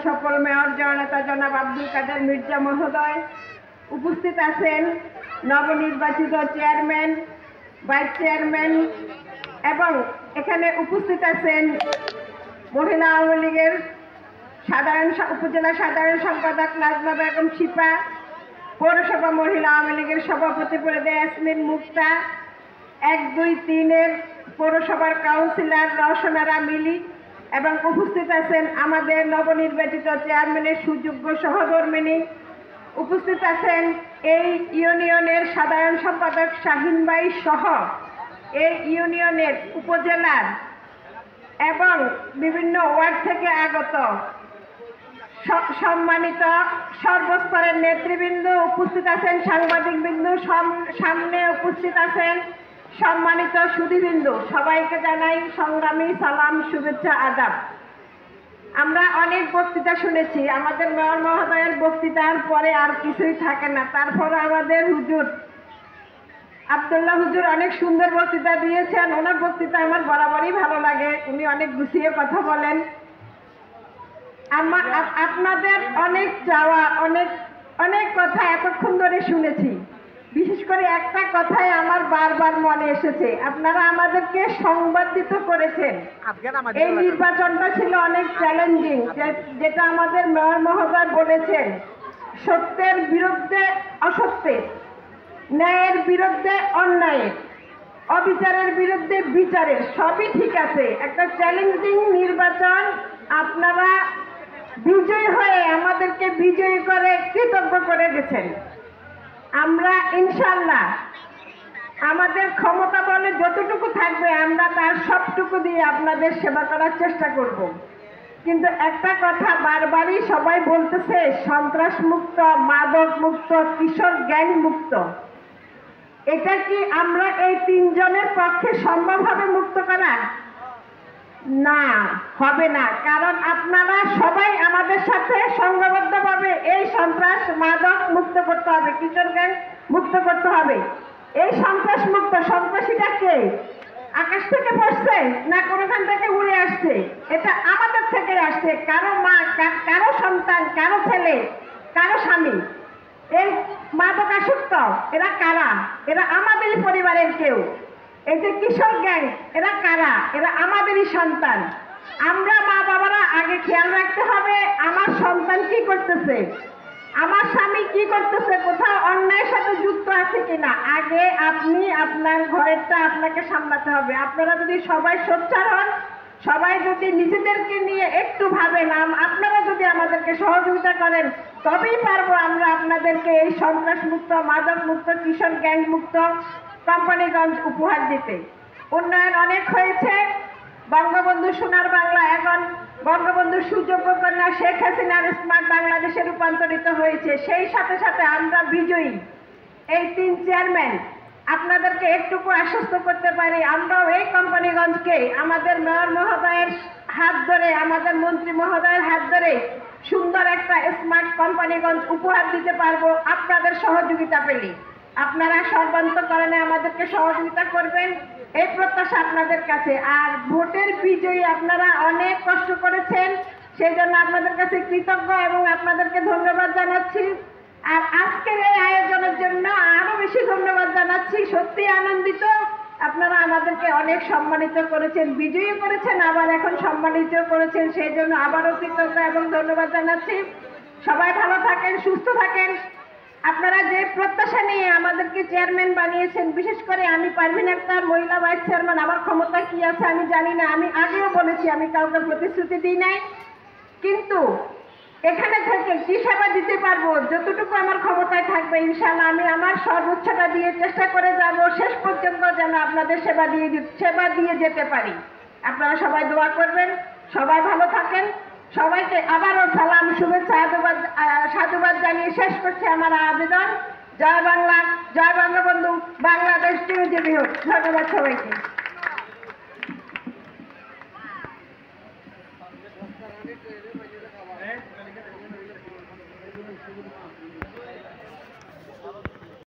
সফল মেয়র জননেতা জনাব আব্দুল কাদের মির্জা মহোদয়, উপস্থিত আছেন নবনির্বাচিত চেয়ারম্যান, ভাইস চেয়ারম্যান এবং এখানে উপস্থিত আছেন মহিলা আওয়ামী লীগের উপজেলা সাধারণ সম্পাদক নাজমা বেগম শিপা, পৌরসভা মহিলা আওয়ামী লীগের সভাপতি পরিদে ইয়াসমিন মুক্তা, 1-2-3 পৌরসভার কাউন্সিলর রওশনারা মিলি এবং উপস্থিত আছেন আমাদের নবনির্বাচিত চেয়ারম্যানের সুযোগ্য সহকর্মিনী, উপস্থিত আছেন এই ইউনিয়নের সাধারণ সম্পাদক শাহিন ভাই সহ এই ইউনিয়নের উপজেলার এবং বিভিন্ন ওয়ার্ড থেকে আগত সম্মানিত সর্বস্তরের নেতৃবৃন্দ, উপস্থিত আছেন সাংবাদিকবৃন্দ, সামনে উপস্থিত আছেন সম্মানিত সুধীবৃন্দ, সবাইকে জানাই সংগ্রামী সালাম, শুভেচ্ছা, আদাব। আমরা অনেক বক্তৃতা শুনেছি, আমাদের মেয়র মহোদয়ের বক্তৃতার পরে আর কিছুই থাকে না। তারপরে আমাদের হুজুর আব্দুল্লাহ হুজুর অনেক সুন্দর বক্তৃতা দিয়েছেন। ওনার বক্তৃতা আমার বরাবরই ভালো লাগে, উনি অনেক গুছিয়ে কথা বলেন। আপনাদের অনেক চাওয়া, অনেক কথা এতক্ষণ ধরে শুনেছি। বিশেষ করে একটা কথাই আমার বারবার মনে এসেছে, আপনারা আমাদেরকে সংবর্ধিত করেছেন। এই নির্বাচনটা ছিল অনেক চ্যালেঞ্জিং, যেটা আমাদের মেয়র মহোদয় বলেছেন, সত্যের বিরুদ্ধে অসত্যের, ন্যায়ের বিরুদ্ধে অন্যায়ের, অবিচারের বিরুদ্ধে বিচারের, সবই ঠিক আছে। একটা চ্যালেঞ্জিং নির্বাচন, আপনারা বিজয়ী হয়ে আমাদেরকে বিজয়ী করে কৃতজ্ঞ করে গেছেন। আমরা ইনশাল্লাহ আমাদের ক্ষমতা বলে যতটুকু থাকবে আমরা তার সবটুকু দিয়ে আপনাদের সেবা করার চেষ্টা করব। কিন্তু একটা কথা বারবারই সবাই বলতেছে, সন্ত্রাস মুক্ত, মাদক মুক্ত, কিশোর গ্যাং মুক্ত। এটা কি আমরা এই 3 জনের পক্ষে সম্ভব হবে মুক্ত করা? না, হবে না। কারণ আপনারা সবাই আমাদের সাথে সংঘবদ্ধভাবে এই সন্ত্রাস মাদক মুক্ত করতে হবে, কিশোর গ্যাং মুক্ত করতে হবে। এই সন্ত্রাস মুক্ত, সন্ত্রাসীটা কে? আকাশ থেকে পড়ছে না কোনোখান থেকে উড়ে আসছে? এটা আমাদের থেকে আসছে, কারো মা, কারো সন্তান, কারো ছেলে, কারো স্বামী। এই মাদকাসক্ত এরা কারা? এরা আমাদেরই পরিবারের কেউ। এই যে কিশোর গ্যাং, এরা কারা? এরা আমাদেরই সন্তান। আমরা মা বাবারা আগে খেয়াল রাখতে হবে, আমার সন্তান কি করতেছে, আমার স্বামী কি করতেছে, কোথাও অন্যায়ের সাথে যুক্ত আছে কিনা। আগে আপনি আপনার ঘরেরটা আপনাকে সামলাতে হবে। আপনারা যদি সবাই সোচ্চার হন, সবাই যদি নিজেদেরকে নিয়ে একটু ভাবেন, আপনারা যদি আমাদেরকে সহযোগিতা করেন, তবেই পারবো আমরা আপনাদেরকে এই সন্ত্রাস মুক্ত, মাদক মুক্ত, কিশোর গ্যাং মুক্ত কোম্পানিগঞ্জ উপহার দিতে। উন্নয়ন অনেক হয়েছে। বঙ্গবন্ধু সোনার বাংলা এখন বঙ্গবন্ধু সুযোগ্য কন্যা শেখ হাসিনার স্মার্ট বাংলাদেশে রূপান্তরিত হয়েছে। সেই সাথে সাথে আমরা বিজয়ী। এই 3 চেয়ারম্যান আপনাদেরকে একটুকু আশ্বস্ত করতে পারি, আমরাও এই কোম্পানিগঞ্জকে আমাদের মেয়র মহোদয়ের হাত ধরে, আমাদের মন্ত্রী মহোদয়ের হাত ধরে সুন্দর একটা স্মার্ট কোম্পানিগঞ্জ উপহার দিতে পারবো আপনাদের সহযোগিতা পেলে। আপনারা সর্বান্তকরণে আমাদেরকে সহযোগিতা করবেন, এই প্রত্যাশা আপনাদের কাছে। আর ভোটের বিজয়ী আপনারা অনেক কষ্ট করেছেন, সেই জন্য আপনাদের কাছে কৃতজ্ঞ এবং আপনাদেরকে ধন্যবাদ জানাচ্ছি। আর আজকের এই আয়োজনের জন্য আরো বেশি ধন্যবাদ জানাচ্ছি। সত্যি আনন্দিত, আপনারা আমাদেরকে অনেক সম্মানিত করেছেন, বিজয়ী করেছেন, আবার এখন সম্মানিত করেছেন, সেই জন্য আবারও কৃতজ্ঞ এবং ধন্যবাদ জানাচ্ছি। সবাই ভালো থাকেন, সুস্থ থাকেন। আপনারা যে প্রত্যাশা নিয়ে আমাদেরকে চেয়ারম্যান বানিয়েছেন, বিশেষ করে আমি পারভিন আক্তার, মহিলা ভাইস চেয়ারম্যান, আমার ক্ষমতা কি আছে আমি জানি না। আমি আগেও বলেছি, আমি কাউকে প্রতিশ্রুতি দিই নাই, কিন্তু এখানে থেকে কি সেবা দিতে পারবো, যতটুকু আমার ক্ষমতায় থাকবে ইনশাআল্লাহ আমি আমার সর্বোচ্চটা দিয়ে চেষ্টা করে যাব, শেষ পর্যন্ত যেন আপনাদের সেবা দিয়ে যেতে পারি। আপনারা সবাই দোয়া করবেন, সবাই ভালো থাকেন। সবাইকে আবারও সালাম, শুভেচ্ছা, সাধুবাদ জানিয়ে শেষ করছি আমার আবেদন। জয় বাংলা, জয় বঙ্গবন্ধু, বাংলাদেশ চিরজীবী হোক। ধন্যবাদ সবাইকে।